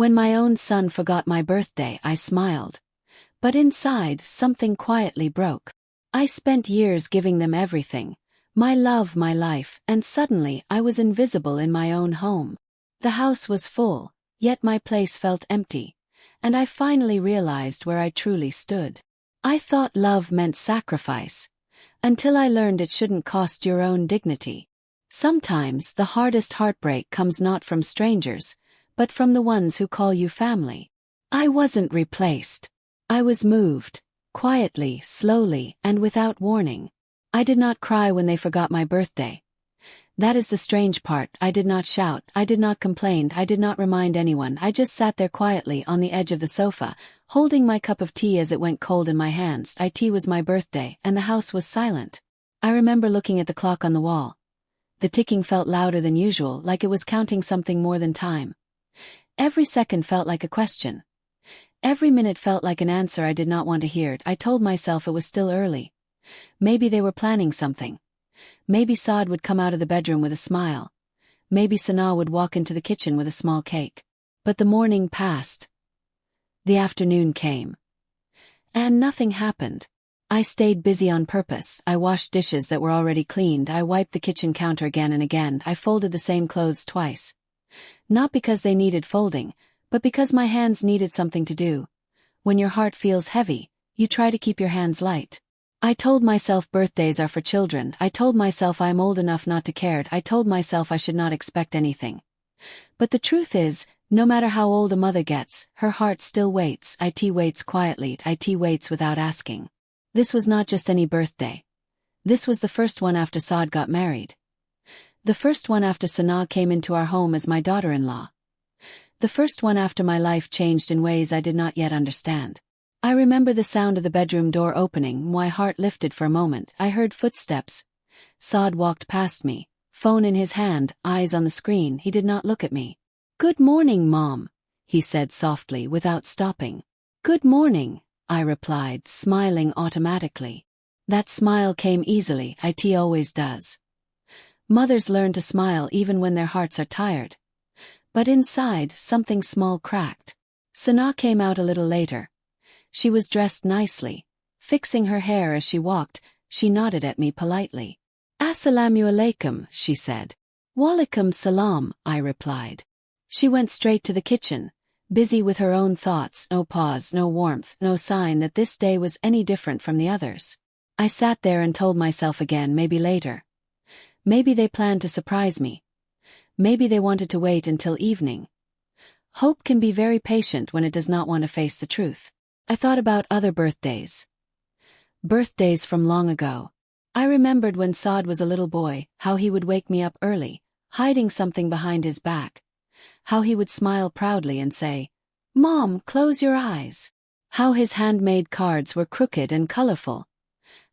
When my own son forgot my birthday, I smiled. But inside, something quietly broke. I spent years giving them everything. My love, my life, and suddenly I was invisible in my own home. The house was full, yet my place felt empty. And I finally realized where I truly stood. I thought love meant sacrifice. Until I learned it shouldn't cost your own dignity. Sometimes the hardest heartbreak comes not from strangers, but from the ones who call you family. I wasn't replaced. I was moved, quietly, slowly, and without warning. I did not cry when they forgot my birthday. That is the strange part. I did not shout, I did not complain, I did not remind anyone. I just sat there quietly on the edge of the sofa, holding my cup of tea as it went cold in my hands. It was my birthday, and the house was silent. I remember looking at the clock on the wall. The ticking felt louder than usual, like it was counting something more than time. Every second felt like a question. Every minute felt like an answer I did not want to hear. I told myself it was still early. Maybe they were planning something. Maybe Saad would come out of the bedroom with a smile. Maybe Sana would walk into the kitchen with a small cake. But the morning passed. The afternoon came. And nothing happened. I stayed busy on purpose. I washed dishes that were already cleaned. I wiped the kitchen counter again and again. I folded the same clothes twice. Not because they needed folding, but because my hands needed something to do. When your heart feels heavy, you try to keep your hands light. I told myself birthdays are for children. I told myself I'm old enough not to care. I told myself I should not expect anything. But the truth is, no matter how old a mother gets, her heart still waits. It waits quietly. It waits without asking. This was not just any birthday. This was the first one after Saad got married. The first one after Sana came into our home as my daughter-in-law. The first one after my life changed in ways I did not yet understand. I remember the sound of the bedroom door opening. My heart lifted for a moment. I heard footsteps. Saad walked past me, phone in his hand, eyes on the screen. He did not look at me. "Good morning, Mom," he said softly without stopping. "Good morning," I replied, smiling automatically. That smile came easily. It always does. Mothers learn to smile even when their hearts are tired. But inside, something small cracked. Sana came out a little later. She was dressed nicely. Fixing her hair as she walked, she nodded at me politely. "Assalamu alaikum," she said. "Walaikum salam," I replied. She went straight to the kitchen, busy with her own thoughts. No pause, no warmth, no sign that this day was any different from the others. I sat there and told myself again, maybe later. Maybe they planned to surprise me. Maybe they wanted to wait until evening. Hope can be very patient when it does not want to face the truth. I thought about other birthdays. Birthdays from long ago. I remembered when Saad was a little boy, how he would wake me up early, hiding something behind his back. How he would smile proudly and say, "Mom, close your eyes." How his handmade cards were crooked and colorful.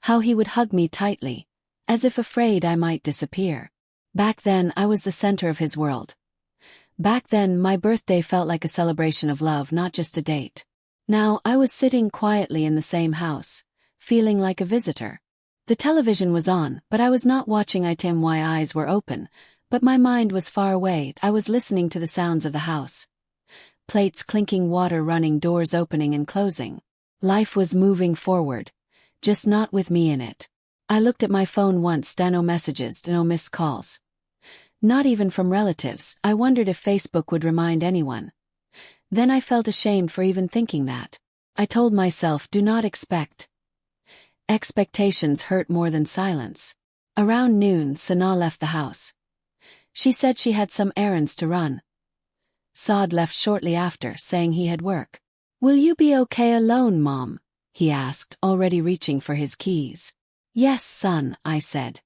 How he would hug me tightly, as if afraid I might disappear. Back then, I was the center of his world. Back then, my birthday felt like a celebration of love, not just a date. Now, I was sitting quietly in the same house, feeling like a visitor. The television was on, but I was not watching it. My eyes were open, but my mind was far away. I was listening to the sounds of the house. Plates clinking, water running, doors opening and closing. Life was moving forward, just not with me in it. I looked at my phone once. No messages, no missed calls. Not even from relatives. I wondered if Facebook would remind anyone. Then I felt ashamed for even thinking that. I told myself, do not expect. Expectations hurt more than silence. Around noon, Sana left the house. She said she had some errands to run. Saad left shortly after, saying he had work. "Will you be okay alone, Mom?" he asked, already reaching for his keys. "Yes, son," I said.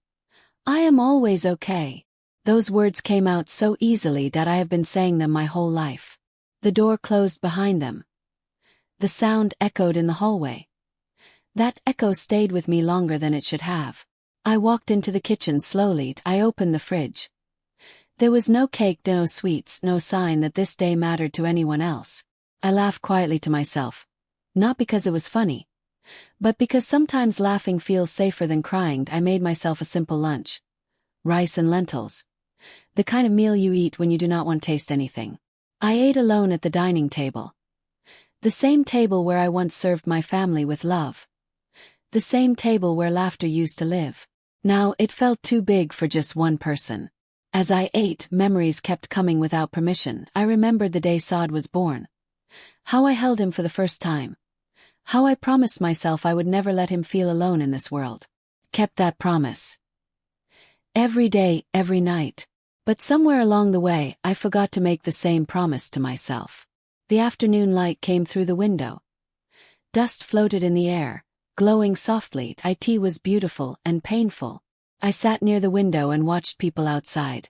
"I am always okay." Those words came out so easily that I have been saying them my whole life. The door closed behind them. The sound echoed in the hallway. That echo stayed with me longer than it should have. I walked into the kitchen slowly. I opened the fridge. There was no cake, no sweets, no sign that this day mattered to anyone else. I laughed quietly to myself. Not because it was funny, but because sometimes laughing feels safer than crying. I made myself a simple lunch. Rice and lentils. The kind of meal you eat when you do not want to taste anything. I ate alone at the dining table. The same table where I once served my family with love. The same table where laughter used to live. Now it felt too big for just one person. As I ate, memories kept coming without permission. I remembered the day Saad was born. How I held him for the first time. How I promised myself I would never let him feel alone in this world. Kept that promise. Every day, every night. But somewhere along the way, I forgot to make the same promise to myself. The afternoon light came through the window. Dust floated in the air, glowing softly. It was beautiful and painful. I sat near the window and watched people outside.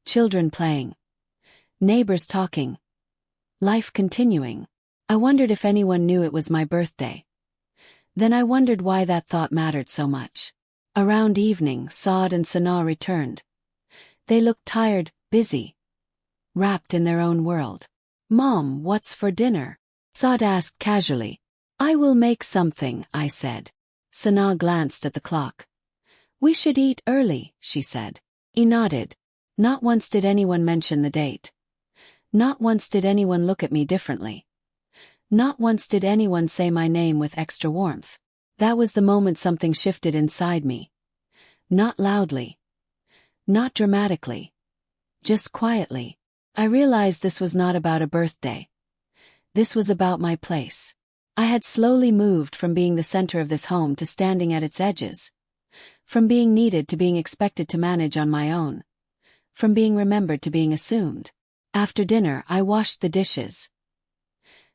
Children playing. Neighbors talking. Life continuing. I wondered if anyone knew it was my birthday. Then I wondered why that thought mattered so much. Around evening, Saad and Sana returned. They looked tired, busy. Wrapped in their own world. "Mom, what's for dinner?" Saad asked casually. "I will make something," I said. Sana glanced at the clock. "We should eat early," she said. He nodded. Not once did anyone mention the date. Not once did anyone look at me differently. Not once did anyone say my name with extra warmth. That was the moment something shifted inside me. Not loudly. Not dramatically. Just quietly. I realized this was not about a birthday. This was about my place. I had slowly moved from being the center of this home to standing at its edges. From being needed to being expected to manage on my own. From being remembered to being assumed. After dinner, I washed the dishes.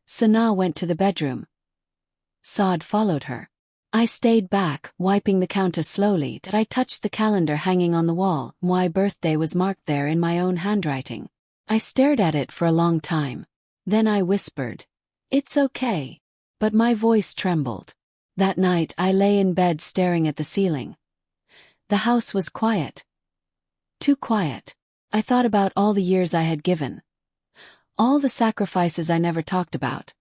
Sana went to the bedroom. Saad followed her. I stayed back, wiping the counter slowly. I touched the calendar hanging on the wall. My birthday was marked there in my own handwriting. I stared at it for a long time. Then I whispered, "It's okay." But my voice trembled. That night I lay in bed staring at the ceiling. The house was quiet. Too quiet. I thought about all the years I had given. All the sacrifices I never talked about.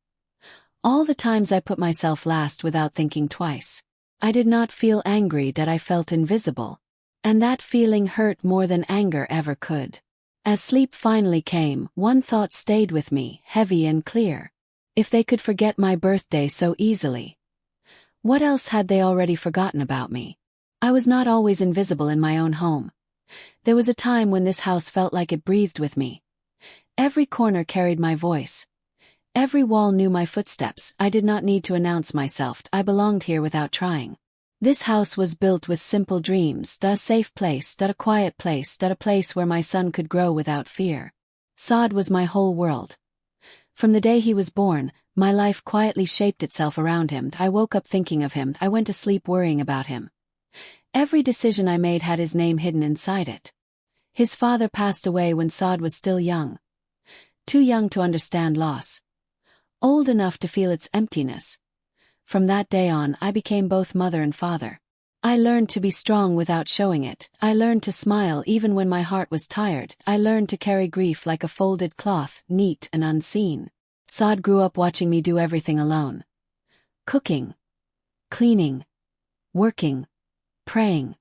All the times I put myself last without thinking twice. I did not feel angry, that I felt invisible. And that feeling hurt more than anger ever could. As sleep finally came, one thought stayed with me, heavy and clear. If they could forget my birthday so easily, what else had they already forgotten about me? I was not always invisible in my own home. There was a time when this house felt like it breathed with me. Every corner carried my voice. Every wall knew my footsteps. I did not need to announce myself. I belonged here without trying. This house was built with simple dreams, a safe place, a quiet place, a place where my son could grow without fear. Saad was my whole world. From the day he was born, my life quietly shaped itself around him. I woke up thinking of him. I went to sleep worrying about him. Every decision I made had his name hidden inside it. His father passed away when Saad was still young. Too young to understand loss. Old enough to feel its emptiness. From that day on, I became both mother and father. I learned to be strong without showing it. I learned to smile even when my heart was tired. I learned to carry grief like a folded cloth, neat and unseen. Saad grew up watching me do everything alone. Cooking. Cleaning. Working. Praying.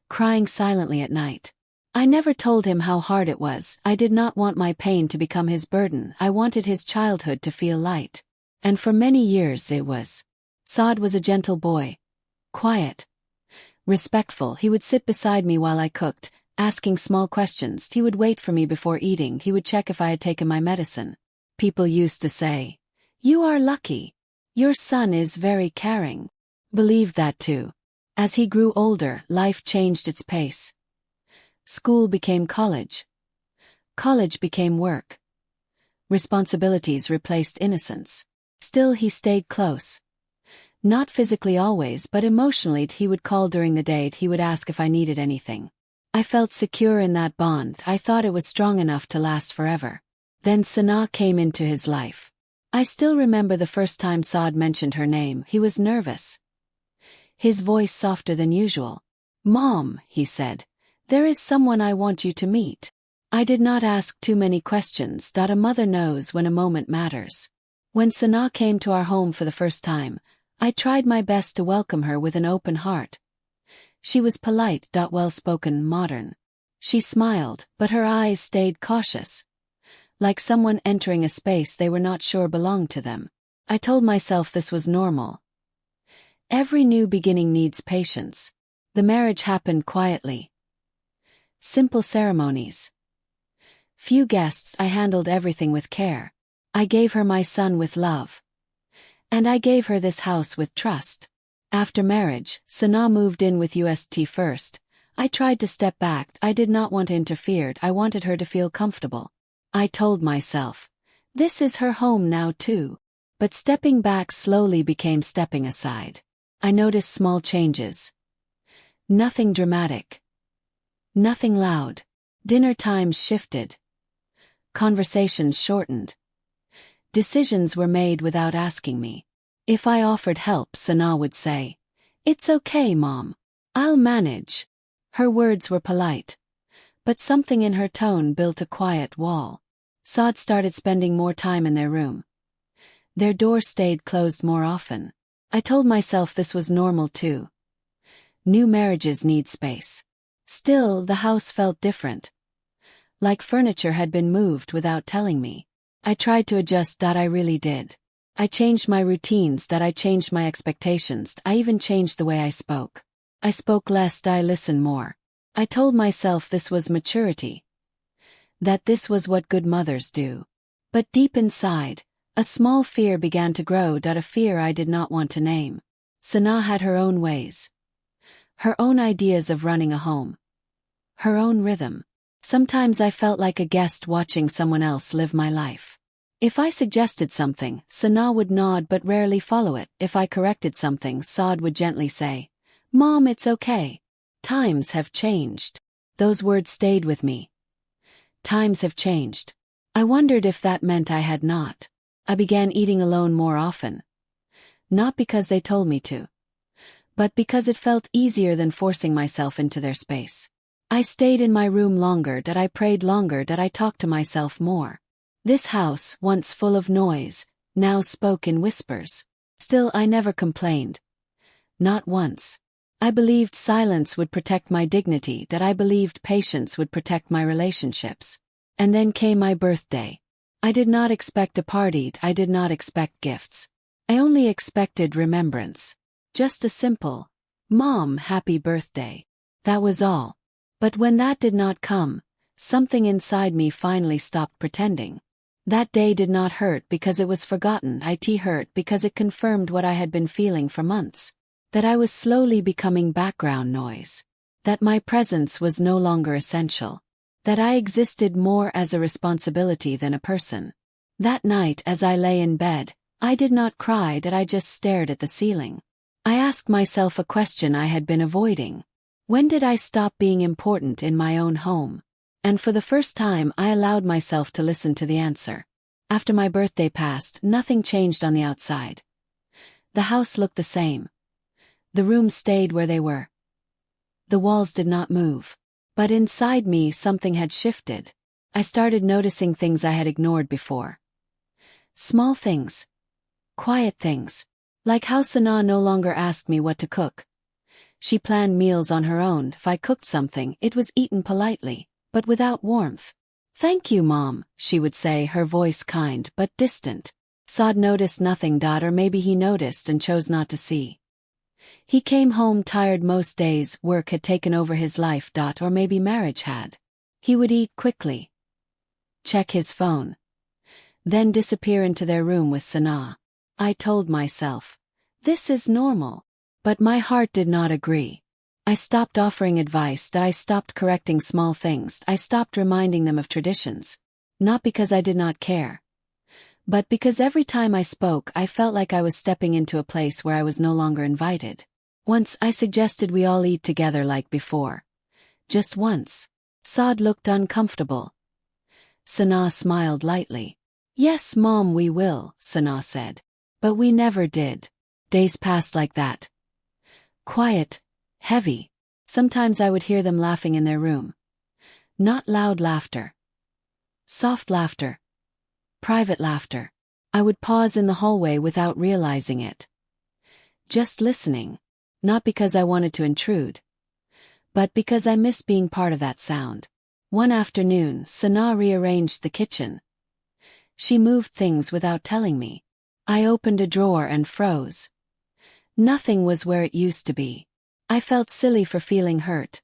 Crying silently at night. I never told him how hard it was. I did not want my pain to become his burden. I wanted his childhood to feel light. And for many years it was. Saad was a gentle boy. Quiet. Respectful. He would sit beside me while I cooked, asking small questions. He would wait for me before eating. He would check if I had taken my medicine. People used to say, "You are lucky. Your son is very caring." Believed that too. As he grew older, life changed its pace. School became college. College became work. Responsibilities replaced innocence. Still he stayed close. Not physically always, but emotionally. He would call during the day. He would ask if I needed anything. I felt secure in that bond. I thought it was strong enough to last forever. Then Sana came into his life. I still remember the first time Saad mentioned her name. He was nervous. His voice softer than usual. "Mom," he said, "there is someone I want you to meet." I did not ask too many questions. A mother knows when a moment matters. When Sana came to our home for the first time, I tried my best to welcome her with an open heart. She was polite, well-spoken, modern. She smiled, but her eyes stayed cautious. like someone entering a space they were not sure belonged to them. I told myself this was normal. Every new beginning needs patience. The marriage happened quietly. Simple ceremonies. Few guests. I handled everything with care. I gave her my son with love. And I gave her this house with trust. After marriage, Sana moved in with us first. I tried to step back. I did not want to interfere. I wanted her to feel comfortable. I told myself, this is her home now too. But stepping back slowly became stepping aside. I noticed small changes. Nothing dramatic. Nothing loud. Dinner times shifted. Conversations shortened. Decisions were made without asking me. If I offered help, Sana would say, "It's okay, Mom. I'll manage." Her words were polite. But something in her tone built a quiet wall. Saad started spending more time in their room. Their door stayed closed more often. I told myself this was normal too. New marriages need space. Still, the house felt different. Like furniture had been moved without telling me. I tried to adjust. I really did. I changed my routines. I changed my expectations. I even changed the way I spoke. I spoke less. I listened more. I told myself this was maturity. That this was what good mothers do. But deep inside, a small fear began to grow. A fear I did not want to name. Sana had her own ways. Her own ideas of running a home. Her own rhythm. Sometimes I felt like a guest watching someone else live my life. If I suggested something, Sana would nod but rarely follow it. If I corrected something, Saad would gently say, "Mom, it's okay. Times have changed." Those words stayed with me. Times have changed. I wondered if that meant I had not. I began eating alone more often. Not because they told me to, but because it felt easier than forcing myself into their space. I stayed in my room longer. I prayed longer. I talked to myself more. This house, once full of noise, now spoke in whispers. Still, I never complained. Not once. I believed silence would protect my dignity. I believed patience would protect my relationships. And then came my birthday. I did not expect a party. I did not expect gifts. I only expected remembrance. Just a simple, "Mom, happy birthday." That was all. But when that did not come, something inside me finally stopped pretending. That day did not hurt because it was forgotten. It hurt because it confirmed what I had been feeling for months. That I was slowly becoming background noise. That my presence was no longer essential. That I existed more as a responsibility than a person. That night as I lay in bed, I did not cry. I just stared at the ceiling. I asked myself a question I had been avoiding. When did I stop being important in my own home? And for the first time I allowed myself to listen to the answer. After my birthday passed, nothing changed on the outside. The house looked the same. The rooms stayed where they were. The walls did not move. But inside me something had shifted. I started noticing things I had ignored before. Small things. Quiet things. Like how Sana no longer asked me what to cook. She planned meals on her own. If I cooked something, it was eaten politely, but without warmth. "Thank you, Mom," she would say, her voice kind but distant. Saad noticed nothing. Or maybe he noticed and chose not to see. He came home tired most days. Work had taken over his life. Or maybe marriage had. He would eat quickly. Check his phone. Then disappear into their room with Sana. I told myself, this is normal. But my heart did not agree. I stopped offering advice. I stopped correcting small things. I stopped reminding them of traditions. Not because I did not care. But because every time I spoke, I felt like I was stepping into a place where I was no longer invited. Once I suggested we all eat together like before. Just once. Saad looked uncomfortable. Sana smiled lightly. "Yes, Mom, we will," Sana said. But we never did. Days passed like that. Quiet. Heavy. Sometimes I would hear them laughing in their room. Not loud laughter. Soft laughter. Private laughter. I would pause in the hallway without realizing it. Just listening. Not because I wanted to intrude. But because I missed being part of that sound. One afternoon, Sana rearranged the kitchen. She moved things without telling me. I opened a drawer and froze. Nothing was where it used to be. I felt silly for feeling hurt.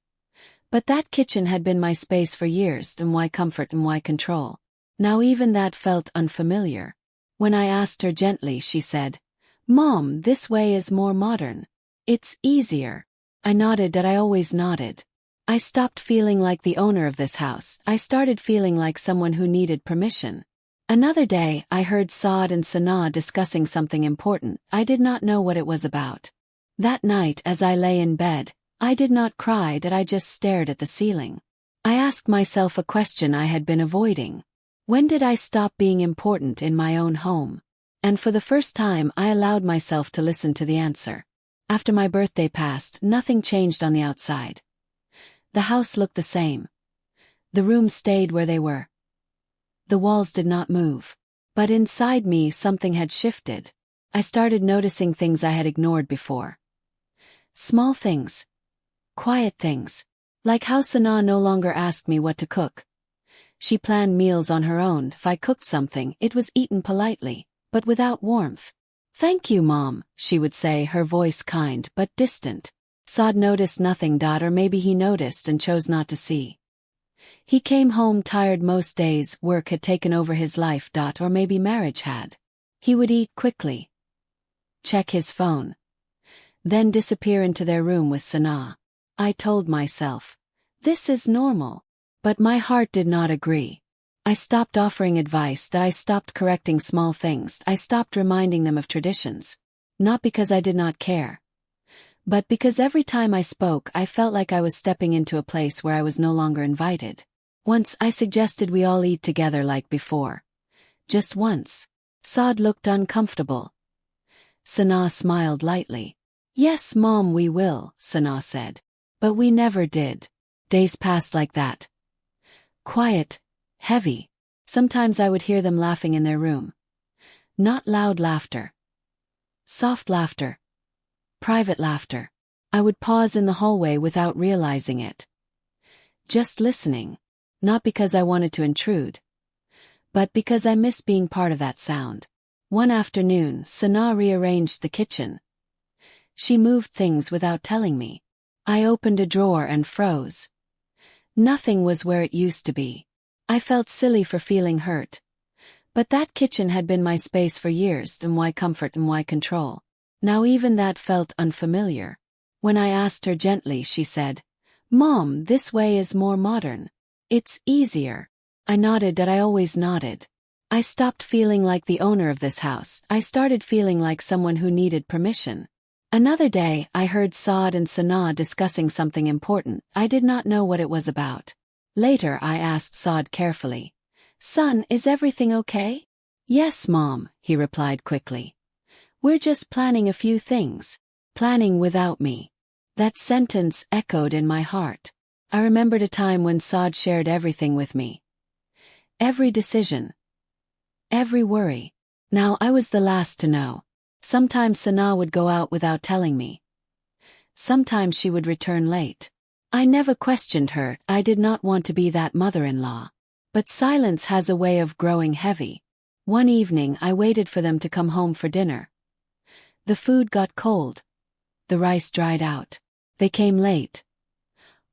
But that kitchen had been my space for years, and why comfort and why control? Now even that felt unfamiliar. When I asked her gently, she said, "Mom, this way is more modern. It's easier." I nodded that I always nodded. I stopped feeling like the owner of this house. I started feeling like someone who needed permission. Another day, I heard Saad and Sanaa discussing something important. I did not know what it was about. That night, as I lay in bed, I did not cry, that I just stared at the ceiling. I asked myself a question I had been avoiding. When did I stop being important in my own home? And for the first time, I allowed myself to listen to the answer. After my birthday passed, nothing changed on the outside. The house looked the same. The rooms stayed where they were. The walls did not move. But inside me, something had shifted. I started noticing things I had ignored before. Small things. Quiet things. Like how Sanaa no longer asked me what to cook. She planned meals on her own. If I cooked something, it was eaten politely, but without warmth. "Thank you, Mom," she would say, her voice kind but distant. Saad noticed nothing. Or maybe he noticed and chose not to see. He came home tired most days. Work had taken over his life. Or maybe marriage had. He would eat quickly, check his phone, then disappear into their room with Sanaa. I told myself, this is normal. But my heart did not agree. I stopped offering advice. I stopped correcting small things. I stopped reminding them of traditions. Not because I did not care, but because every time I spoke, I felt like I was stepping into a place where I was no longer invited. Once I suggested we all eat together like before. Just once. Saad looked uncomfortable. Sanaa smiled lightly. "Yes, Mom, we will," Sanaa said. But we never did. Days passed like that. Quiet, heavy. Sometimes I would hear them laughing in their room. Not loud laughter. Soft laughter. Private laughter. I would pause in the hallway without realizing it. Just listening. Not because I wanted to intrude, but because I missed being part of that sound. One afternoon, Sanaa rearranged the kitchen. She moved things without telling me. I opened a drawer and froze. Nothing was where it used to be. I felt silly for feeling hurt. But that kitchen had been my space for years, and why comfort and why control? Now even that felt unfamiliar. When I asked her gently, she said, "Mom, this way is more modern. It's easier." I nodded that I always nodded. I stopped feeling like the owner of this house. I started feeling like someone who needed permission. Another day, I heard Saad and Sanaa discussing something important. I did not know what it was about. Later, I asked Saad carefully, "Son, is everything okay?" "Yes, Mom," he replied quickly. "We're just planning a few things." Planning without me. That sentence echoed in my heart. I remembered a time when Saad shared everything with me. Every decision. Every worry. Now I was the last to know. Sometimes Sanaa would go out without telling me. Sometimes she would return late. I never questioned her. I did not want to be that mother-in-law. But silence has a way of growing heavy. One evening I waited for them to come home for dinner. The food got cold. The rice dried out. They came late.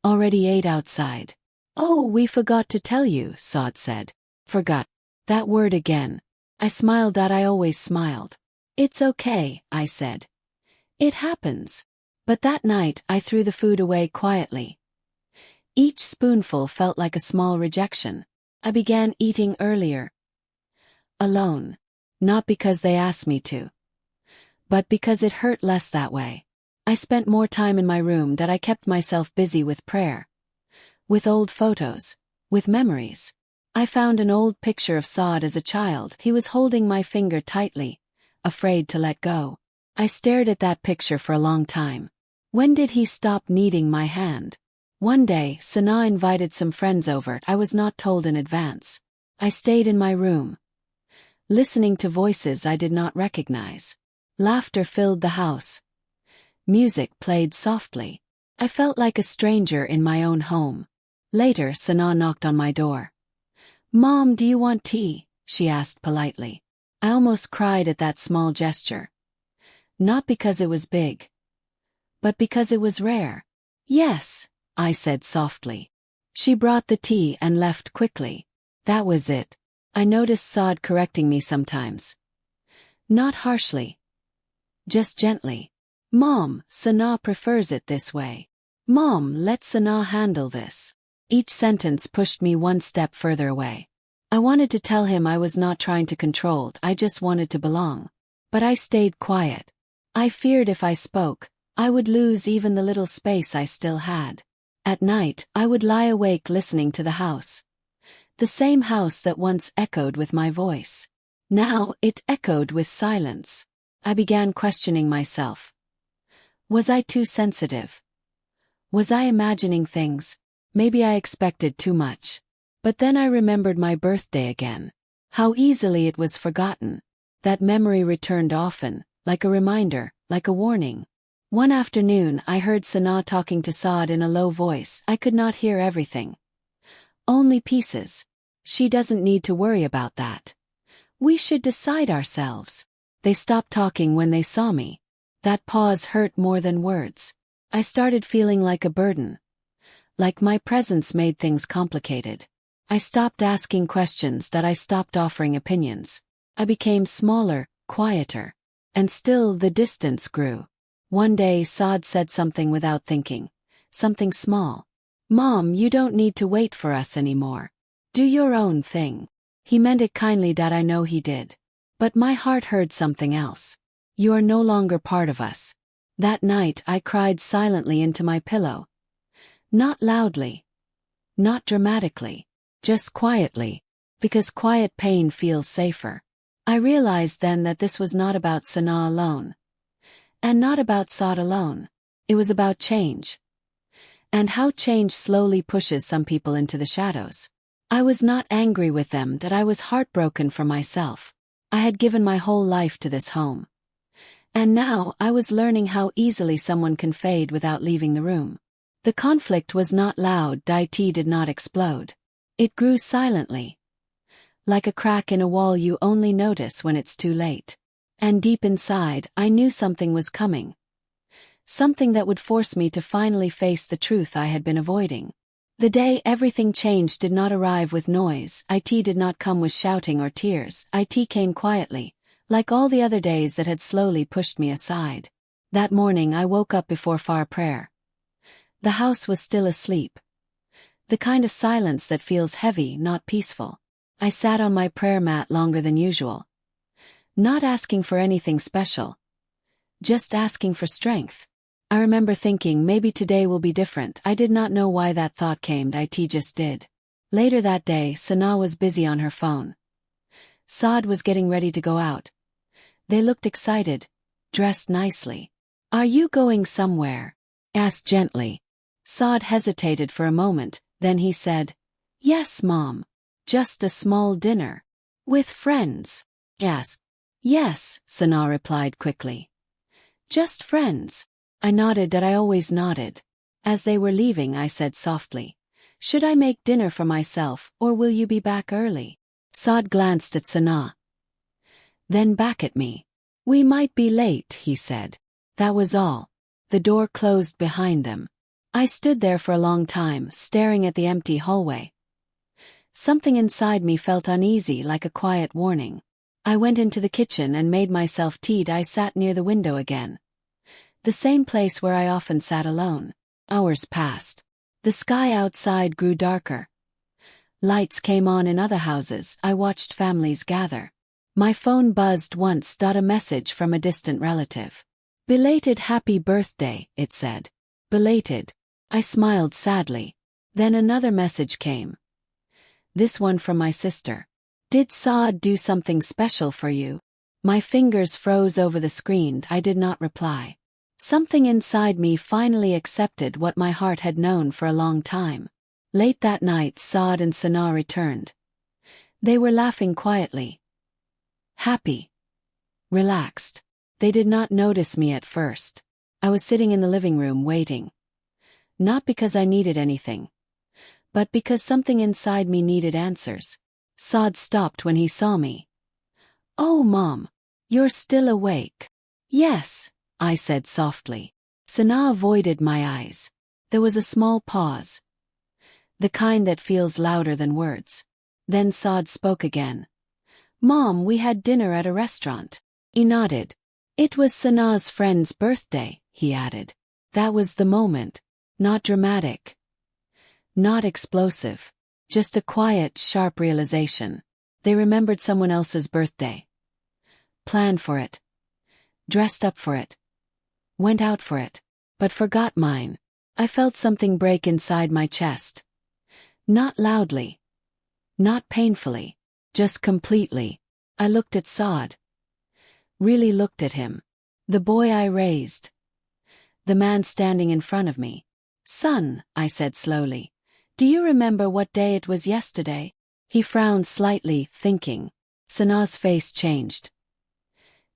Already ate outside. "Oh, we forgot to tell you," Saad said. Forgot. That word again. I smiled that I always smiled. "It's okay," I said. "It happens." But that night, I threw the food away quietly. Each spoonful felt like a small rejection. I began eating earlier. Alone. Not because they asked me to, but because it hurt less that way. I spent more time in my room. That I kept myself busy with prayer. With old photos. With memories. I found an old picture of Saad as a child. He was holding my finger tightly, afraid to let go. I stared at that picture for a long time. When did he stop needing my hand? One day, Sanaa invited some friends over. I was not told in advance. I stayed in my room, listening to voices I did not recognize. Laughter filled the house. Music played softly. I felt like a stranger in my own home. Later, Sanaa knocked on my door. "Mom, do you want tea?" she asked politely. I almost cried at that small gesture. Not because it was big, but because it was rare. Yes, I said softly. She brought the tea and left quickly. That was it. I noticed Saad correcting me sometimes. Not harshly. Just gently. Mom, Sana prefers it this way. Mom, let Sana handle this. Each sentence pushed me one step further away. I wanted to tell him I was not trying to control, I just wanted to belong. But I stayed quiet. I feared if I spoke, I would lose even the little space I still had. At night, I would lie awake listening to the house. The same house that once echoed with my voice. Now, it echoed with silence. I began questioning myself. Was I too sensitive? Was I imagining things? Maybe I expected too much. But then I remembered my birthday again. How easily it was forgotten. That memory returned often, like a reminder, like a warning. One afternoon I heard Sana talking to Saad in a low voice. I could not hear everything. Only pieces. She doesn't need to worry about that. We should decide ourselves. They stopped talking when they saw me. That pause hurt more than words. I started feeling like a burden. Like my presence made things complicated. I stopped asking questions, that I stopped offering opinions. I became smaller, quieter. And still the distance grew. One day Saad said something without thinking. Something small. Mom, you don't need to wait for us anymore. Do your own thing. He meant it kindly, that I know he did. But my heart heard something else. You are no longer part of us. That night I cried silently into my pillow. Not loudly. Not dramatically. Just quietly. Because quiet pain feels safer. I realized then that this was not about Sana alone. And not about Saad alone. It was about change. And how change slowly pushes some people into the shadows. I was not angry with them, that I was heartbroken for myself. I had given my whole life to this home. And now I was learning how easily someone can fade without leaving the room. The conflict was not loud, it did not explode. It grew silently. Like a crack in a wall you only notice when it's too late. And deep inside, I knew something was coming. Something that would force me to finally face the truth I had been avoiding. The day everything changed did not arrive with noise, it did not come with shouting or tears, it came quietly, like all the other days that had slowly pushed me aside. That morning I woke up before far prayer. The house was still asleep. The kind of silence that feels heavy, not peaceful. I sat on my prayer mat longer than usual. Not asking for anything special. Just asking for strength. I remember thinking maybe today will be different. I did not know why that thought came, it just did. Later that day, Sana was busy on her phone. Saad was getting ready to go out. They looked excited, dressed nicely. Are you going somewhere? Asked gently. Saad hesitated for a moment, then he said, Yes, Mom. Just a small dinner. With friends? Asked. Yes, Sana replied quickly. Just friends. I nodded, that I always nodded. As they were leaving I said softly, Should I make dinner for myself, or will you be back early? Saad glanced at Sana. Then back at me. We might be late, he said. That was all. The door closed behind them. I stood there for a long time, staring at the empty hallway. Something inside me felt uneasy, like a quiet warning. I went into the kitchen and made myself tea. I sat near the window again. The same place where I often sat alone. Hours passed. The sky outside grew darker. Lights came on in other houses. I watched families gather. My phone buzzed once. A message from a distant relative. Belated happy birthday, it said. Belated. I smiled sadly. Then another message came. This one from my sister. Did Saad do something special for you? My fingers froze over the screen. I did not reply. Something inside me finally accepted what my heart had known for a long time. Late that night Saad and Sana returned. They were laughing quietly. Happy. Relaxed. They did not notice me at first. I was sitting in the living room waiting. Not because I needed anything, but because something inside me needed answers. Saad stopped when he saw me. "Oh, Mom, you're still awake." "Yes," I said softly. Sana avoided my eyes. There was a small pause. The kind that feels louder than words. Then Saad spoke again. "Mom, we had dinner at a restaurant." He nodded. "It was Sana's friend's birthday," he added. That was the moment. Not dramatic. Not explosive. Just a quiet, sharp realization. They remembered someone else's birthday. Planned for it. Dressed up for it. Went out for it. But forgot mine. I felt something break inside my chest. Not loudly. Not painfully. Just completely. I looked at Saad. Really looked at him. The boy I raised. The man standing in front of me. "Son," I said slowly, "do you remember what day it was yesterday?" He frowned slightly, thinking. Sana's face changed.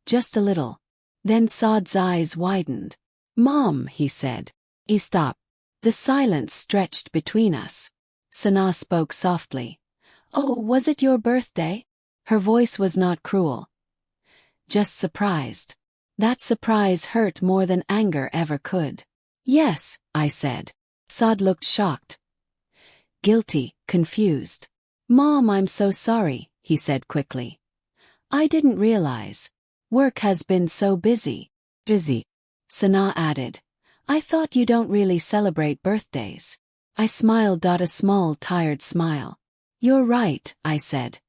Just a little. Then Saad's eyes widened. "Mom," he said. He stopped. The silence stretched between us. Sana spoke softly. "Oh, was it your birthday?" Her voice was not cruel. Just surprised. That surprise hurt more than anger ever could. "Yes," I said. Saad looked shocked. Guilty, confused. "Mom, I'm so sorry," he said quickly. "I didn't realize. Work has been so busy." "Busy," Sana added. "I thought you don't really celebrate birthdays." I smiled, a small, tired smile. "You're right," I said.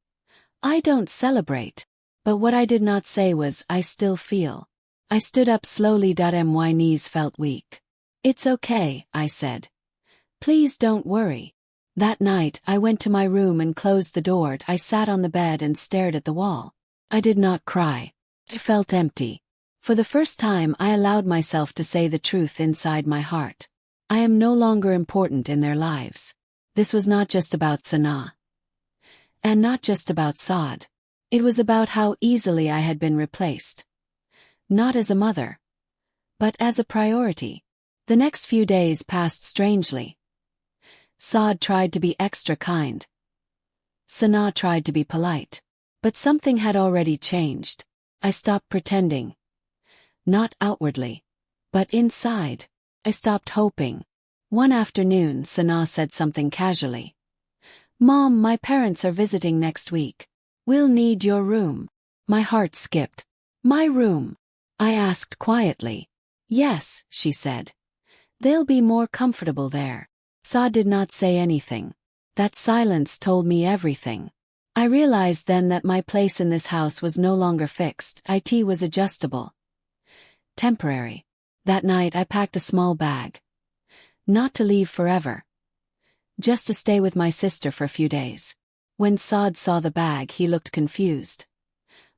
"I don't celebrate." But what I did not say was, I still feel. I stood up slowly. My knees felt weak. "It's okay," I said. "Please don't worry." That night, I went to my room and closed the door. I sat on the bed and stared at the wall. I did not cry. I felt empty. For the first time, I allowed myself to say the truth inside my heart. I am no longer important in their lives. This was not just about Sana. And not just about Saad. It was about how easily I had been replaced. Not as a mother, but as a priority. The next few days passed strangely. Saad tried to be extra kind. Sana tried to be polite. But something had already changed. I stopped pretending. Not outwardly, but inside. I stopped hoping. One afternoon, Sana said something casually. "Mom, my parents are visiting next week. We'll need your room." My heart skipped. "My room?" I asked quietly. "Yes," she said. "They'll be more comfortable there." Saad did not say anything. That silence told me everything. I realized then that my place in this house was no longer fixed. It was adjustable. Temporary. That night I packed a small bag. Not to leave forever. Just to stay with my sister for a few days. When Saad saw the bag, he looked confused.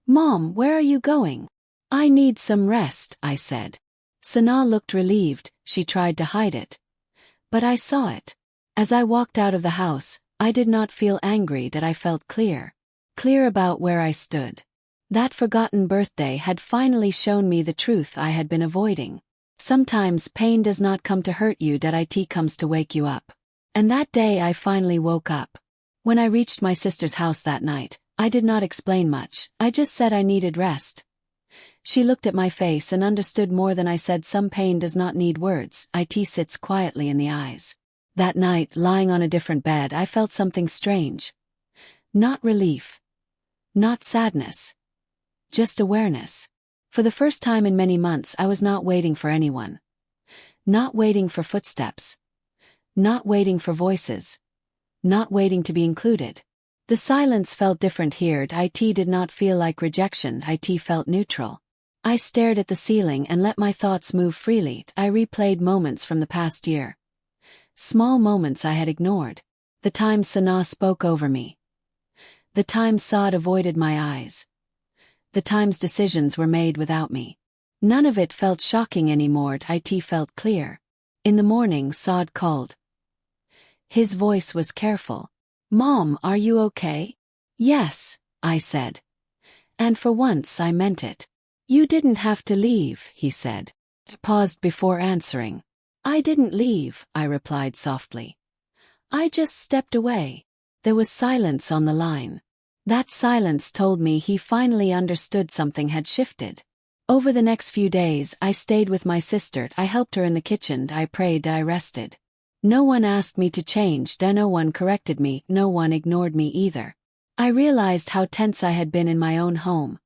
"Mom, where are you going?" "I need some rest," I said. Sana looked relieved. She tried to hide it. But I saw it. As I walked out of the house, I did not feel angry. That I felt clear. Clear about where I stood. That forgotten birthday had finally shown me the truth I had been avoiding. Sometimes pain does not come to hurt you. It comes to wake you up. And that day I finally woke up. When I reached my sister's house that night, I did not explain much. I just said I needed rest. She looked at my face and understood more than I said. Some pain does not need words. It sits quietly in the eyes. That night, lying on a different bed, I felt something strange. Not relief. Not sadness. Just awareness. For the first time in many months, I was not waiting for anyone. Not waiting for footsteps. Not waiting for voices. Not waiting to be included. The silence felt different here. It did not feel like rejection. It felt neutral. I stared at the ceiling and let my thoughts move freely. I replayed moments from the past year. Small moments I had ignored. The time Sana spoke over me. The time Saad avoided my eyes. The times decisions were made without me. None of it felt shocking anymore. It felt clear. In the morning, Saad called. His voice was careful. "Mom, are you okay?" "Yes," I said. And for once I meant it. "You didn't have to leave," he said. I paused before answering. "I didn't leave," I replied softly. "I just stepped away." There was silence on the line. That silence told me he finally understood something had shifted. Over the next few days, I stayed with my sister. I helped her in the kitchen. I prayed. I rested. No one asked me to change. No one corrected me. No one ignored me either. I realized how tense I had been in my own home.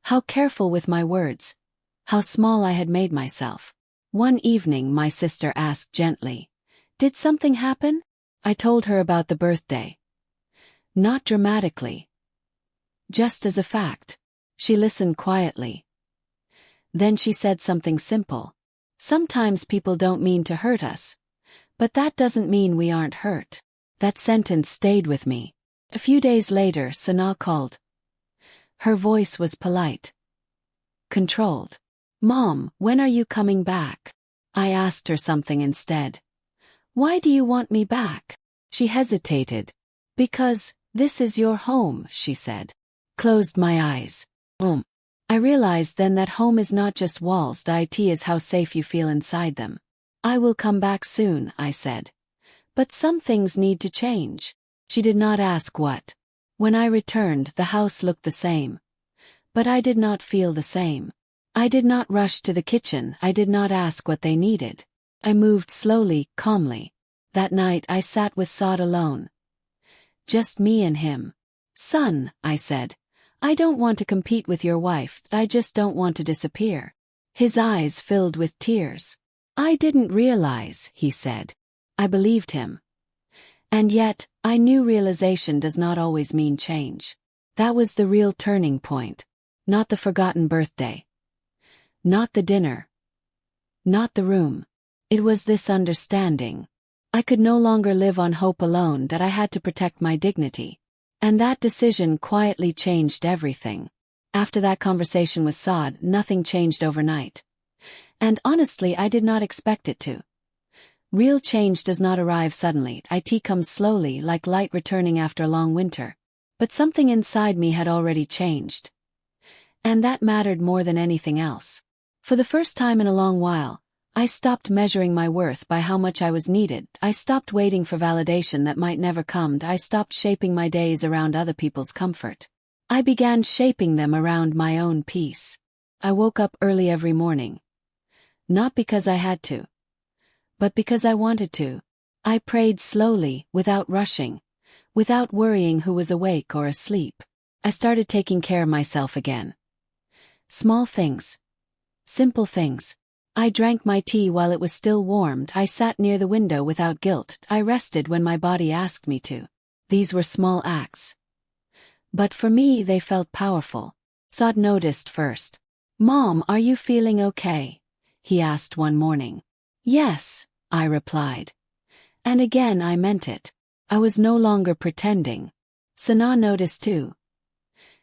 How careful with my words. How small I had made myself. One evening, my sister asked gently, "Did something happen?" I told her about the birthday. Not dramatically. Just as a fact. She listened quietly. Then she said something simple. "Sometimes people don't mean to hurt us. But that doesn't mean we aren't hurt." That sentence stayed with me. A few days later, Sana called. Her voice was polite. Controlled. "Mom, when are you coming back?" I asked her something instead. "Why do you want me back?" She hesitated. "Because this is your home," she said. Closed my eyes. I realized then that home is not just walls. It is how safe you feel inside them. "I will come back soon," I said. "But some things need to change." She did not ask what. When I returned, the house looked the same. But I did not feel the same. I did not rush to the kitchen. I did not ask what they needed. I moved slowly, calmly. That night I sat with Saad alone. Just me and him. "Son," I said, "I don't want to compete with your wife. I just don't want to disappear." His eyes filled with tears. "I didn't realize," he said. I believed him. And yet, I knew realization does not always mean change. That was the real turning point. Not the forgotten birthday. Not the dinner. Not the room. It was this understanding. I could no longer live on hope alone, that I had to protect my dignity. And that decision quietly changed everything. After that conversation with Saad, nothing changed overnight. And honestly, I did not expect it to. Real change does not arrive suddenly. It comes slowly, like light returning after a long winter. But something inside me had already changed. And that mattered more than anything else. For the first time in a long while, I stopped measuring my worth by how much I was needed. I stopped waiting for validation that might never come. I stopped shaping my days around other people's comfort. I began shaping them around my own peace. I woke up early every morning. Not because I had to, but because I wanted to. I prayed slowly, without rushing, without worrying who was awake or asleep. I started taking care of myself again. Small things. Simple things. I drank my tea while it was still warm. I sat near the window without guilt. I rested when my body asked me to. These were small acts. But for me they felt powerful. Saad noticed first. "Mom, are you feeling okay?" he asked one morning. "Yes," I replied. And again I meant it. I was no longer pretending. Sana noticed too.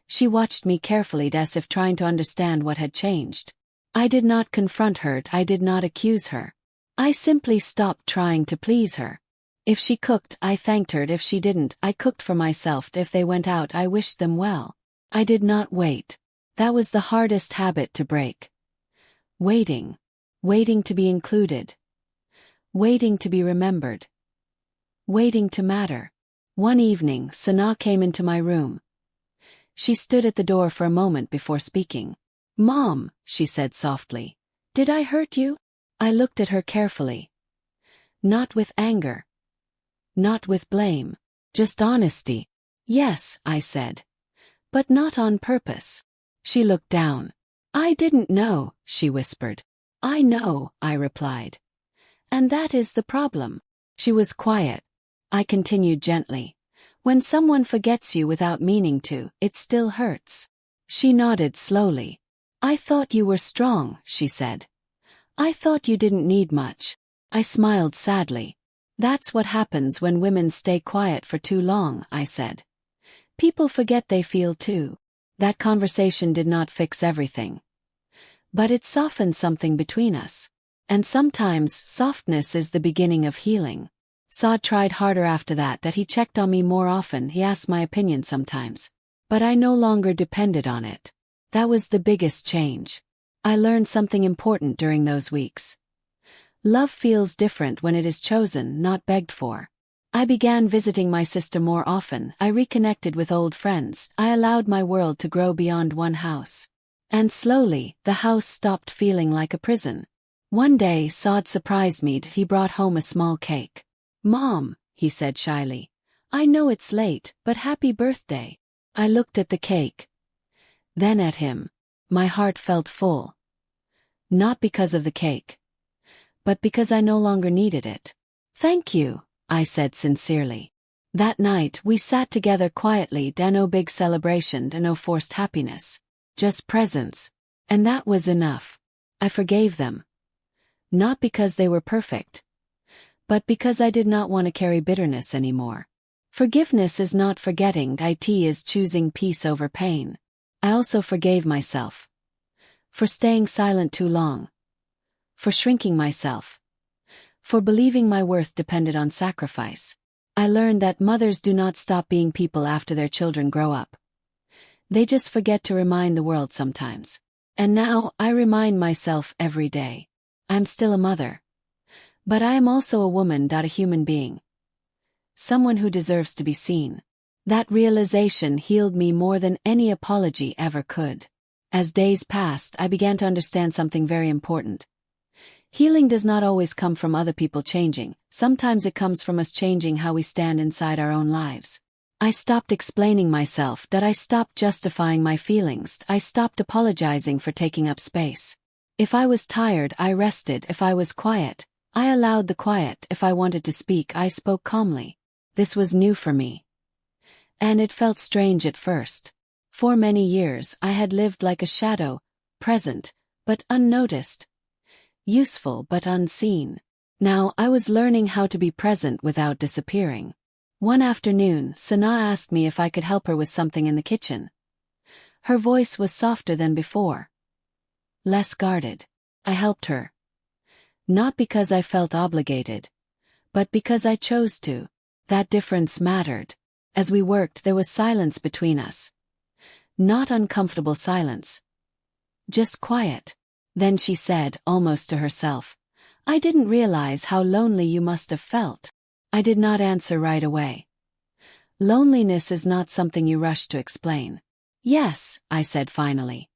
She watched me carefully as if trying to understand what had changed. I did not confront her. I did not accuse her. I simply stopped trying to please her. If she cooked, I thanked her. If she didn't, I cooked for myself. If they went out, I wished them well. I did not wait. That was the hardest habit to break. Waiting. Waiting to be included. Waiting to be remembered. Waiting to matter. One evening, Sana came into my room. She stood at the door for a moment before speaking. "Mom," she said softly, "did I hurt you?" I looked at her carefully. Not with anger. Not with blame. Just honesty. "Yes," I said. "But not on purpose." She looked down. "I didn't know," she whispered. "I know," I replied. "And that is the problem." She was quiet. I continued gently. "When someone forgets you without meaning to, it still hurts." She nodded slowly. "I thought you were strong," she said. "I thought you didn't need much." I smiled sadly. "That's what happens when women stay quiet for too long," I said. "People forget they feel too." That conversation did not fix everything. But it softened something between us. And sometimes softness is the beginning of healing. Saad tried harder after that. He checked on me more often. He asked my opinion sometimes. But I no longer depended on it. That was the biggest change. I learned something important during those weeks. Love feels different when it is chosen, not begged for. I began visiting my sister more often, I reconnected with old friends, I allowed my world to grow beyond one house. And slowly, the house stopped feeling like a prison. One day, Saad surprised me. He brought home a small cake. "Mom," he said shyly, "I know it's late, but happy birthday." I looked at the cake, then at him. My heart felt full. Not because of the cake, but because I no longer needed it. "Thank you," I said sincerely. That night, we sat together quietly, no big celebration, no forced happiness. Just presence. And that was enough. I forgave them. Not because they were perfect, but because I did not want to carry bitterness anymore. Forgiveness is not forgetting, it is choosing peace over pain. I also forgave myself. For staying silent too long. For shrinking myself. For believing my worth depended on sacrifice. I learned that mothers do not stop being people after their children grow up. They just forget to remind the world sometimes. And now, I remind myself every day. I'm still a mother. But I am also a woman, a human being. Someone who deserves to be seen. That realization healed me more than any apology ever could. As days passed, I began to understand something very important. Healing does not always come from other people changing, sometimes it comes from us changing how we stand inside our own lives. I stopped explaining myself, I stopped justifying my feelings, I stopped apologizing for taking up space. If I was tired, I rested. If I was quiet, I allowed the quiet. If I wanted to speak, I spoke calmly. This was new for me. And it felt strange at first. For many years, I had lived like a shadow, present, but unnoticed. Useful but unseen. Now, I was learning how to be present without disappearing. One afternoon, Sana asked me if I could help her with something in the kitchen. Her voice was softer than before. Less guarded. I helped her. Not because I felt obligated, but because I chose to. That difference mattered. As we worked, there was silence between us. Not uncomfortable silence. Just quiet. Then she said, almost to herself, "I didn't realize how lonely you must have felt." I did not answer right away. Loneliness is not something you rush to explain. "Yes," I said finally.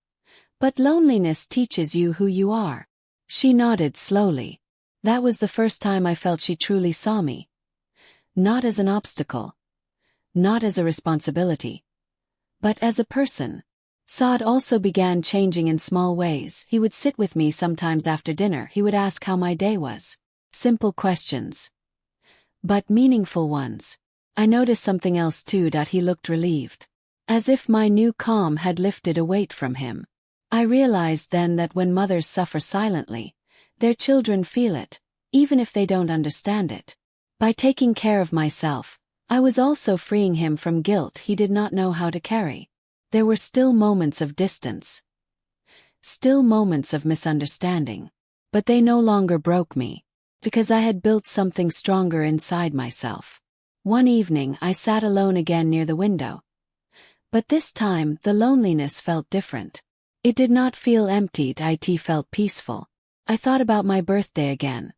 "But loneliness teaches you who you are." She nodded slowly. That was the first time I felt she truly saw me. Not as an obstacle. Not as a responsibility. But as a person. Saad also began changing in small ways. He would sit with me sometimes after dinner. He would ask how my day was. Simple questions. But meaningful ones. I noticed something else too, that he looked relieved. As if my new calm had lifted a weight from him. I realized then that when mothers suffer silently, their children feel it, even if they don't understand it. By taking care of myself, I was also freeing him from guilt he did not know how to carry. There were still moments of distance. Still moments of misunderstanding. But they no longer broke me, because I had built something stronger inside myself. One evening I sat alone again near the window. But this time the loneliness felt different. It did not feel emptied, it felt peaceful. I thought about my birthday again.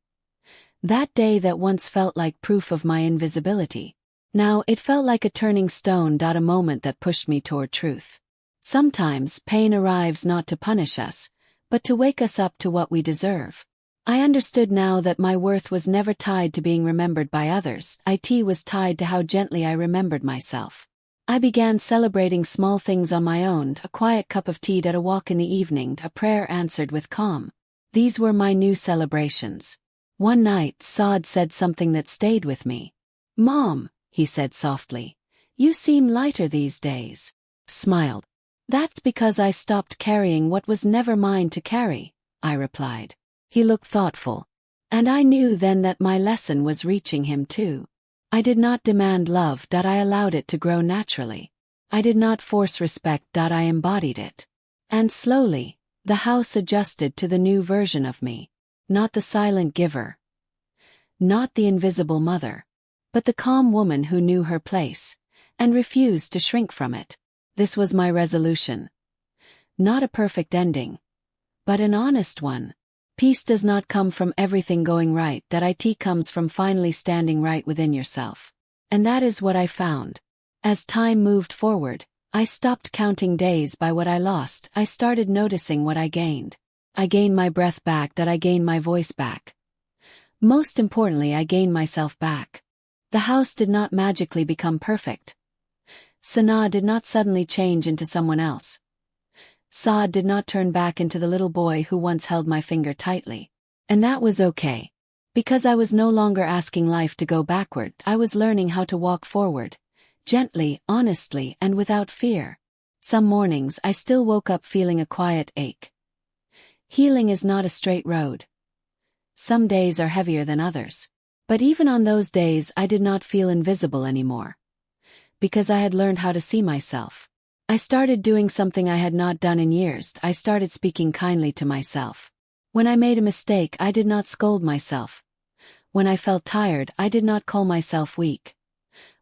That day that once felt like proof of my invisibility. Now it felt like a turning stone, a moment that pushed me toward truth. Sometimes pain arrives not to punish us, but to wake us up to what we deserve. I understood now that my worth was never tied to being remembered by others, it was tied to how gently I remembered myself. I began celebrating small things on my own, a quiet cup of tea, a walk in the evening, a prayer answered with calm. These were my new celebrations. One night, Saad said something that stayed with me. "Mom," he said softly, "you seem lighter these days." Smiled. "That's because I stopped carrying what was never mine to carry," I replied. He looked thoughtful. And I knew then that my lesson was reaching him too. I did not demand love, I allowed it to grow naturally. I did not force respect, I embodied it. And slowly, the house adjusted to the new version of me. Not the silent giver. Not the invisible mother. But the calm woman who knew her place, and refused to shrink from it. This was my resolution. Not a perfect ending, but an honest one. Peace does not come from everything going right, that it comes from finally standing right within yourself. And that is what I found. As time moved forward, I stopped counting days by what I lost. I started noticing what I gained. I gained my breath back, that I gained my voice back. Most importantly, I gained myself back. The house did not magically become perfect. Sanaa did not suddenly change into someone else. Saad did not turn back into the little boy who once held my finger tightly. And that was okay. Because I was no longer asking life to go backward, I was learning how to walk forward. Gently, honestly, and without fear. Some mornings I still woke up feeling a quiet ache. Healing is not a straight road. Some days are heavier than others. But even on those days I did not feel invisible anymore. Because I had learned how to see myself. I started doing something I had not done in years. I started speaking kindly to myself. When I made a mistake, I did not scold myself. When I felt tired, I did not call myself weak.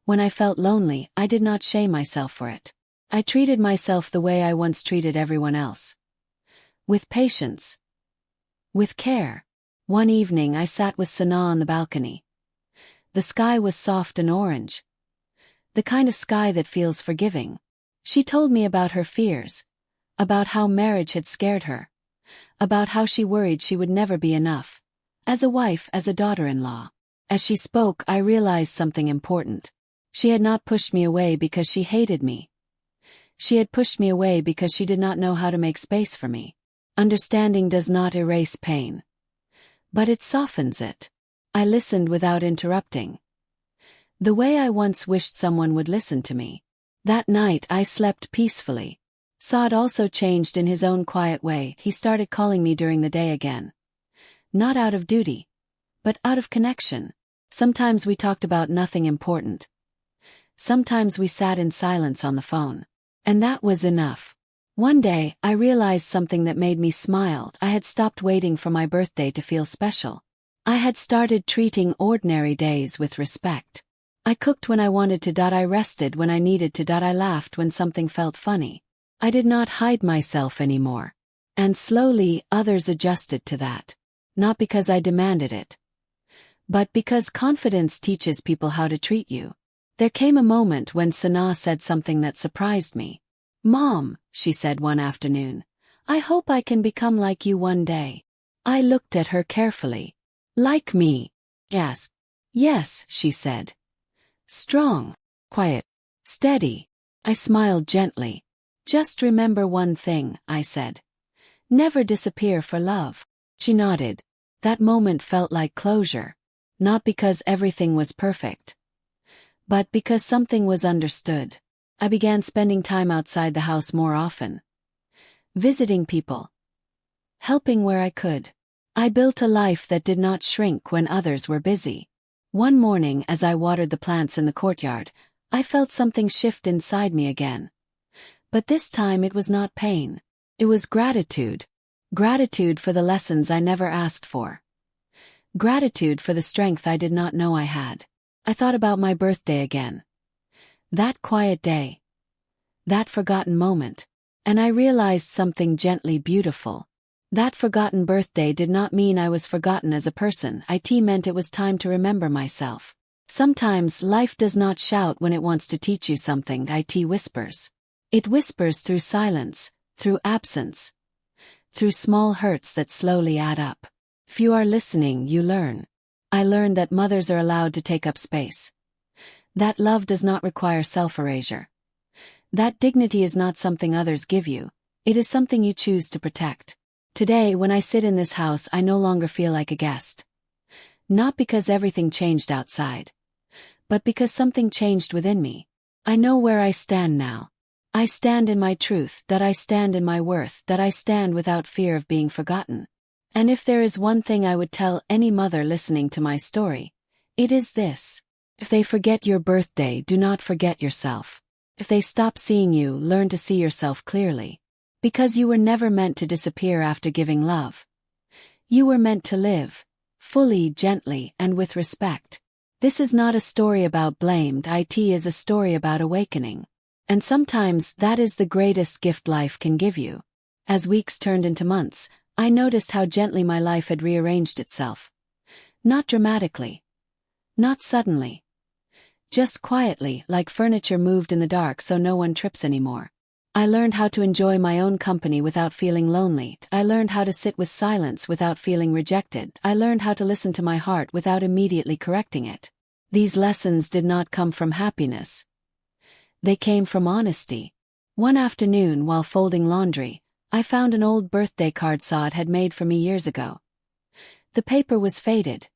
When I felt lonely, I did not shame myself for it. I treated myself the way I once treated everyone else. With patience. With care. One evening I sat with Sanaa on the balcony. The sky was soft and orange. The kind of sky that feels forgiving. She told me about her fears. About how marriage had scared her. About how she worried she would never be enough. As a wife, as a daughter-in-law. As she spoke, I realized something important. She had not pushed me away because she hated me. She had pushed me away because she did not know how to make space for me. Understanding does not erase pain. But it softens it. I listened without interrupting. The way I once wished someone would listen to me. That night I slept peacefully. Saad also changed in his own quiet way. He started calling me during the day again. Not out of duty, but out of connection. Sometimes we talked about nothing important. Sometimes we sat in silence on the phone. And that was enough. One day, I realized something that made me smile. I had stopped waiting for my birthday to feel special. I had started treating ordinary days with respect. I cooked when I wanted to. I rested when I needed to. I laughed when something felt funny. I did not hide myself anymore. And slowly, others adjusted to that. Not because I demanded it. But because confidence teaches people how to treat you. There came a moment when Sanaa said something that surprised me. "Mom," she said one afternoon, "I hope I can become like you one day." I looked at her carefully. "Like me?" I asked. "Yes," she said. "Strong, quiet, steady." I smiled gently. "Just remember one thing," I said. "Never disappear for love." She nodded. That moment felt like closure. Not because everything was perfect. But because something was understood. I began spending time outside the house more often. Visiting people. Helping where I could. I built a life that did not shrink when others were busy. One morning as I watered the plants in the courtyard, I felt something shift inside me again. But this time it was not pain. It was gratitude. Gratitude for the lessons I never asked for. Gratitude for the strength I did not know I had. I thought about my birthday again. That quiet day. That forgotten moment. And I realized something gently beautiful. That forgotten birthday did not mean I was forgotten as a person. It meant it was time to remember myself. Sometimes life does not shout when it wants to teach you something. It whispers. It whispers through silence, through absence, through small hurts that slowly add up. If you are listening, you learn. I learned that mothers are allowed to take up space. That love does not require self-erasure. That dignity is not something others give you. It is something you choose to protect. Today, when I sit in this house, I no longer feel like a guest. Not because everything changed outside, but because something changed within me. I know where I stand now. I stand in my truth, that I stand in my worth, that I stand without fear of being forgotten. And if there is one thing I would tell any mother listening to my story, it is this. If they forget your birthday, do not forget yourself. If they stop seeing you, learn to see yourself clearly. Because you were never meant to disappear after giving love. You were meant to live, fully, gently, and with respect. This is not a story about blame. It is a story about awakening. And sometimes that is the greatest gift life can give you. As weeks turned into months, I noticed how gently my life had rearranged itself. Not dramatically. Not suddenly. Just quietly, like furniture moved in the dark so no one trips anymore. I learned how to enjoy my own company without feeling lonely. I learned how to sit with silence without feeling rejected. I learned how to listen to my heart without immediately correcting it. These lessons did not come from happiness. They came from honesty. One afternoon, while folding laundry, I found an old birthday card Saad had made for me years ago. The paper was faded.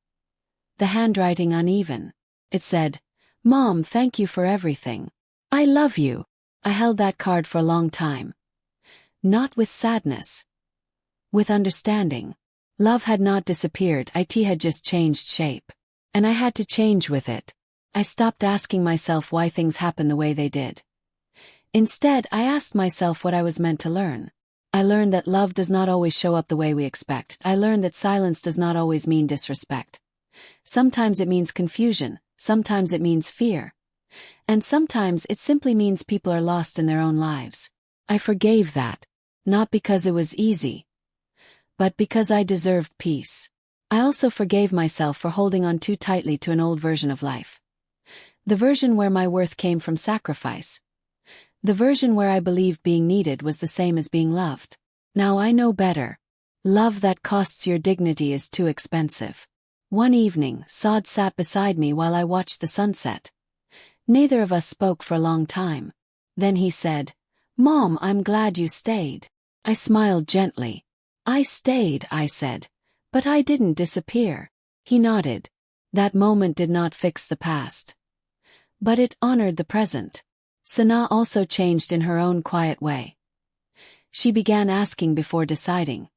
The handwriting uneven. It said, "Mom, thank you for everything. I love you." I held that card for a long time. Not with sadness. With understanding. Love had not disappeared, it had just changed shape. And I had to change with it. I stopped asking myself why things happened the way they did. Instead, I asked myself what I was meant to learn. I learned that love does not always show up the way we expect. I learned that silence does not always mean disrespect. Sometimes it means confusion, sometimes it means fear. And sometimes it simply means people are lost in their own lives. I forgave that. Not because it was easy, but because I deserved peace. I also forgave myself for holding on too tightly to an old version of life. The version where my worth came from sacrifice. The version where I believed being needed was the same as being loved. Now I know better. Love that costs your dignity is too expensive. One evening, Saad sat beside me while I watched the sunset. Neither of us spoke for a long time. Then he said, "Mom, I'm glad you stayed." I smiled gently. "I stayed," I said. "But I didn't disappear." He nodded. That moment did not fix the past. But it honored the present. Sana also changed in her own quiet way. She began asking before deciding.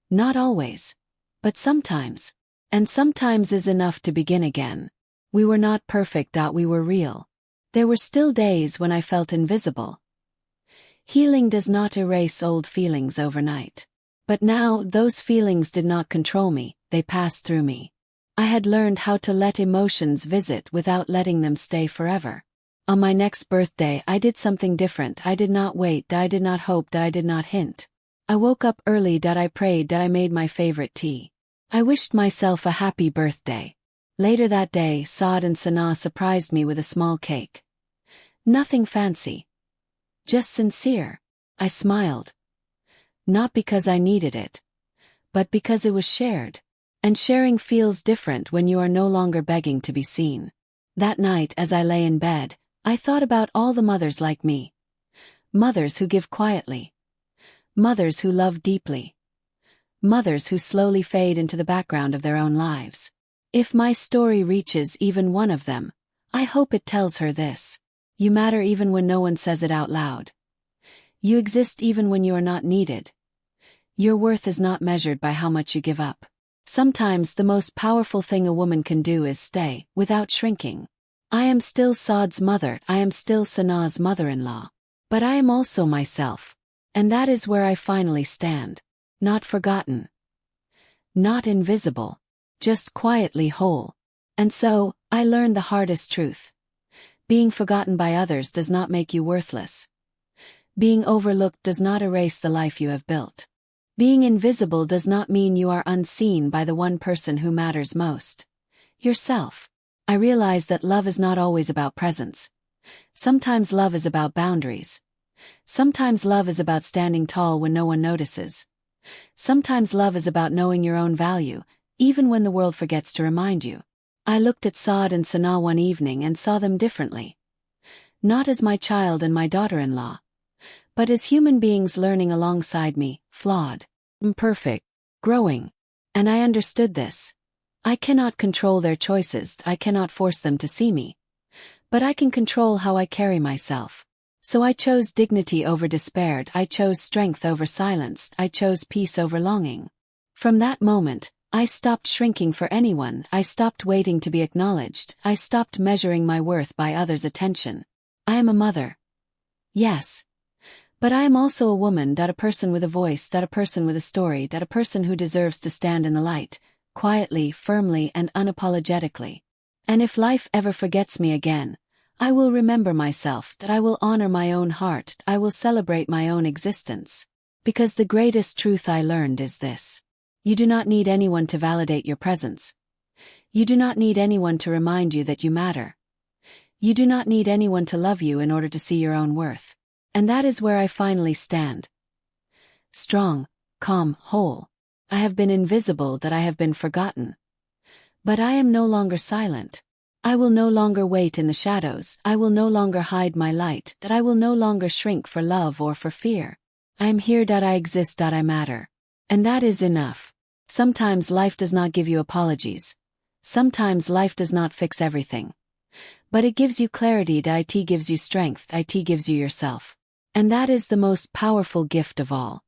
Not always. But sometimes. And sometimes is enough to begin again. We were not perfect. We were real. There were still days when I felt invisible. Healing does not erase old feelings overnight. But now those feelings did not control me, they passed through me. I had learned how to let emotions visit without letting them stay forever. On my next birthday I did something different. I did not wait, I did not hope, I did not hint. I woke up early, I prayed, I made my favorite tea. I wished myself a happy birthday. Later that day, Saad and Sana surprised me with a small cake. Nothing fancy. Just sincere. I smiled. Not because I needed it, but because it was shared. And sharing feels different when you are no longer begging to be seen. That night, as I lay in bed, I thought about all the mothers like me. Mothers who give quietly. Mothers who love deeply. Mothers who slowly fade into the background of their own lives. If my story reaches even one of them, I hope it tells her this. You matter even when no one says it out loud. You exist even when you are not needed. Your worth is not measured by how much you give up. Sometimes the most powerful thing a woman can do is stay, without shrinking. I am still Saad's mother, I am still Sana's mother-in-law. But I am also myself. And that is where I finally stand. Not forgotten. Not invisible. Just quietly whole. And so, I learned the hardest truth. Being forgotten by others does not make you worthless. Being overlooked does not erase the life you have built. Being invisible does not mean you are unseen by the one person who matters most. Yourself. I realize that love is not always about presence. Sometimes love is about boundaries. Sometimes love is about standing tall when no one notices. Sometimes love is about knowing your own value, even when the world forgets to remind you. I looked at Saad and Sana one evening and saw them differently. Not as my child and my daughter-in-law, but as human beings learning alongside me, flawed, imperfect, growing. And I understood this. I cannot control their choices, I cannot force them to see me. But I can control how I carry myself. So I chose dignity over despair, I chose strength over silence, I chose peace over longing. From that moment, I stopped shrinking for anyone, I stopped waiting to be acknowledged, I stopped measuring my worth by others' attention. I am a mother. Yes. But I am also a woman, a person with a voice, a person with a story, a person who deserves to stand in the light, quietly, firmly, and unapologetically. And if life ever forgets me again, I will remember myself, that I will honor my own heart, I will celebrate my own existence. Because the greatest truth I learned is this. You do not need anyone to validate your presence. You do not need anyone to remind you that you matter. You do not need anyone to love you in order to see your own worth. And that is where I finally stand. Strong, calm, whole. I have been invisible, that I have been forgotten. But I am no longer silent. I will no longer wait in the shadows. I will no longer hide my light, that I will no longer shrink for love or for fear. I am here, that I exist, that I matter. And that is enough. Sometimes life does not give you apologies. Sometimes life does not fix everything. But it gives you clarity, it gives you strength, it gives you yourself. And that is the most powerful gift of all.